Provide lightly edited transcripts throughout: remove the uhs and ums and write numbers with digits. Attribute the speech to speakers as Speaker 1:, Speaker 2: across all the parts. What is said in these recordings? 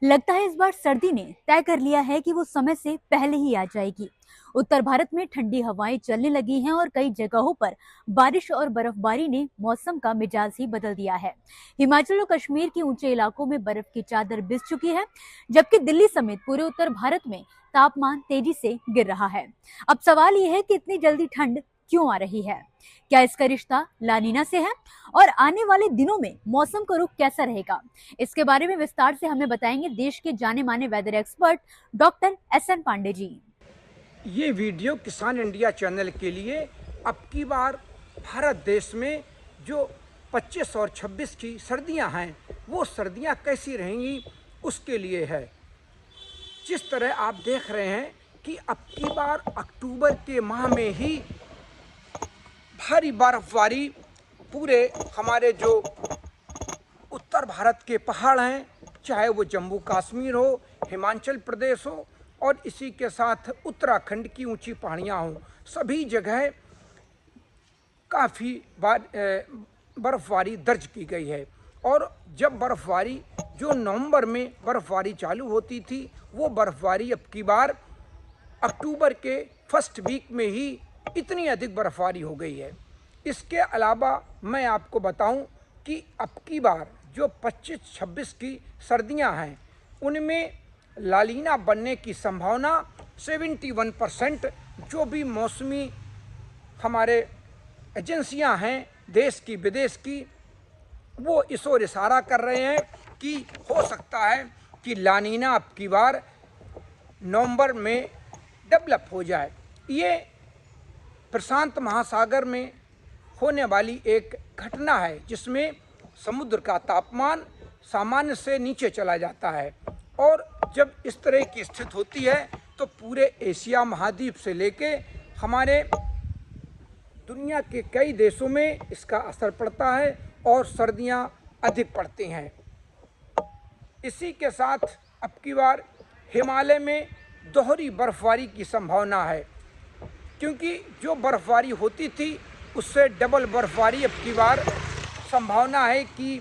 Speaker 1: लगता है इस बार सर्दी ने तय कर लिया है कि वो समय से पहले ही आ जाएगी। उत्तर भारत में ठंडी हवाएं चलने लगी हैं और कई जगहों पर बारिश और बर्फबारी ने मौसम का मिजाज ही बदल दिया है। हिमाचल और कश्मीर के ऊंचे इलाकों में बर्फ की चादर बिछ चुकी है, जबकि दिल्ली समेत पूरे उत्तर भारत में तापमान तेजी से गिर रहा है। अब सवाल ये है कि इतनी जल्दी ठंड क्यों आ रही है? क्या इसका रिश्ता लानीना से है? और आने वाले दिनों में मौसम का रुख कैसा रहेगा? इसके बारे में विस्तार से हमें बताएंगे देश के जाने माने weather expert doctor S N. Pandey ji.
Speaker 2: ये वीडियो किसान इंडिया चैनल के लिए अब की बार भारत देश में जो 25 और 26 की सर्दियां हैं वो सर्दियां कैसी रहेंगी उसके लिए है। जिस तरह आप देख रहे हैं कि अब की बार अक्टूबर के माह में ही भारी बर्फबारी पूरे हमारे जो उत्तर भारत के पहाड़ हैं, चाहे वो जम्मू कश्मीर हो, हिमाचल प्रदेश हो और इसी के साथ उत्तराखंड की ऊंची पहाड़ियाँ हों, सभी जगह काफ़ी बर्फबारी दर्ज की गई है। और जब बर्फबारी जो नवंबर में बर्फबारी चालू होती थी, वो बर्फबारी अब की बार अक्टूबर के फर्स्ट वीक में ही इतनी अधिक बर्फबारी हो गई है। इसके अलावा मैं आपको बताऊं कि अब की बार जो 25-26 की सर्दियां हैं उनमें लालीना बनने की संभावना 71%। जो भी मौसमी हमारे एजेंसियां हैं देश की विदेश की, वो इस ओर इशारा कर रहे हैं कि हो सकता है कि लानीना अब की बार नवंबर में डेवलप हो जाए। ये प्रशांत महासागर में होने वाली एक घटना है जिसमें समुद्र का तापमान सामान्य से नीचे चला जाता है, और जब इस तरह की स्थिति होती है तो पूरे एशिया महाद्वीप से लेके हमारे दुनिया के कई देशों में इसका असर पड़ता है और सर्दियां अधिक पड़ती हैं। इसी के साथ अब की बार हिमालय में दोहरी बर्फबारी की संभावना है, क्योंकि जो बर्फबारी होती थी उससे डबल बर्फबारी अब की बार संभावना है कि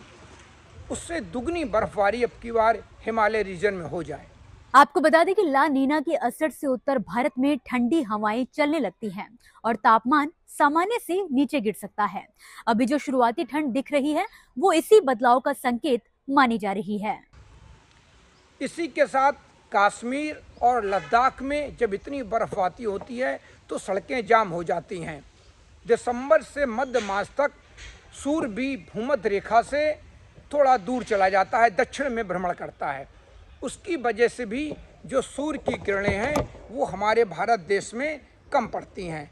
Speaker 2: उससे दुगनी बर्फबारी अब की बार हिमालय रीजन में हो जाए।
Speaker 1: आपको बता दें कि ला नीना के असर से उत्तर भारत में ठंडी हवाएं चलने लगती हैं और तापमान सामान्य से नीचे गिर सकता है। अभी जो शुरुआती ठंड दिख रही है वो इसी बदलाव का संकेत मानी जा रही है।
Speaker 2: इसी के साथ कश्मीर और लद्दाख में जब इतनी बर्फबारी होती है तो सड़कें जाम हो जाती हैं। दिसंबर से मध्य मास तक सूर्य भी भूमध्य रेखा से थोड़ा दूर चला जाता है, दक्षिण में भ्रमण करता है। उसकी वजह से भी जो सूर्य की किरणें हैं वो हमारे भारत देश में कम पड़ती हैं,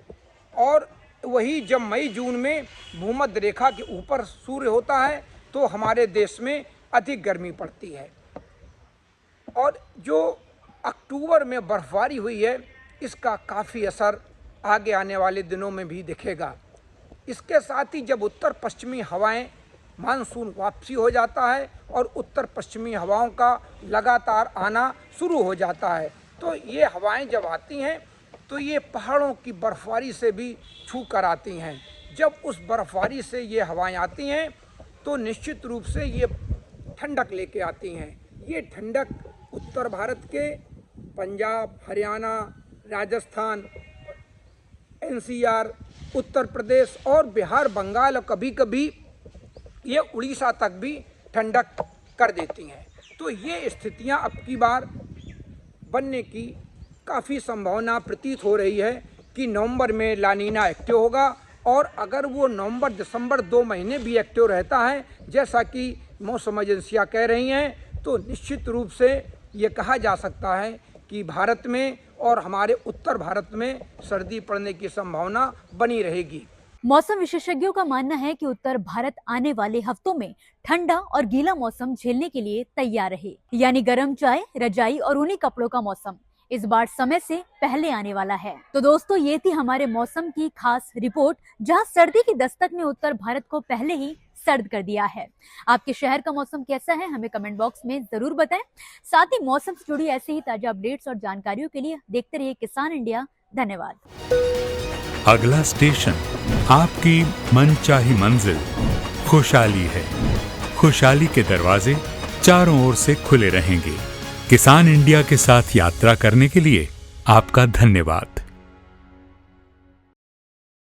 Speaker 2: और वही जब मई जून में भूमध्य रेखा के ऊपर सूर्य होता है तो हमारे देश में अधिक गर्मी पड़ती है। और जो अक्टूबर में बर्फबारी हुई है इसका काफ़ी असर आगे आने वाले दिनों में भी दिखेगा। इसके साथ ही जब उत्तर पश्चिमी हवाएं मानसून वापसी हो जाता है और उत्तर पश्चिमी हवाओं का लगातार आना शुरू हो जाता है, तो ये हवाएं जब आती हैं तो ये पहाड़ों की बर्फबारी से भी छू कर आती हैं। जब उस बर्फबारी से ये हवाएं आती हैं तो निश्चित रूप से ये ठंडक लेके आती हैं। ये ठंडक उत्तर भारत के पंजाब, हरियाणा, राजस्थान, एनसीआर, उत्तर प्रदेश और बिहार, बंगाल और कभी कभी ये उड़ीसा तक भी ठंडक कर देती हैं। तो ये स्थितियां अब की बार बनने की काफ़ी संभावना प्रतीत हो रही है कि नवंबर में लानीना एक्टिव होगा, और अगर वो नवंबर दिसंबर 2 महीने भी एक्टिव रहता है जैसा कि मौसम एजेंसियाँ कह रही हैं, तो निश्चित रूप से ये कहा जा सकता है कि भारत में और हमारे उत्तर भारत में सर्दी पड़ने की संभावना बनी रहेगी।
Speaker 1: मौसम विशेषज्ञों का मानना है कि उत्तर भारत आने वाले हफ्तों में ठंडा और गीला मौसम झेलने के लिए तैयार रहे, यानी गर्म चाय, रजाई और ऊनी कपड़ों का मौसम इस बार समय से पहले आने वाला है। तो दोस्तों, ये थी हमारे मौसम की खास रिपोर्ट, जहां सर्दी की दस्तक ने उत्तर भारत को पहले ही सर्द कर दिया है। आपके शहर का मौसम कैसा है हमें कमेंट बॉक्स में जरूर बताएं। साथ ही मौसम से जुड़ी ऐसे ही ताजा अपडेट्स और जानकारियों के लिए देखते रहिए किसान इंडिया। धन्यवाद।
Speaker 3: अगला स्टेशन आपकी मनचाही मंजिल खुशहाली है। खुशहाली के दरवाजे चारों ओर से खुले रहेंगे। किसान इंडिया के साथ यात्रा करने के लिए आपका धन्यवाद।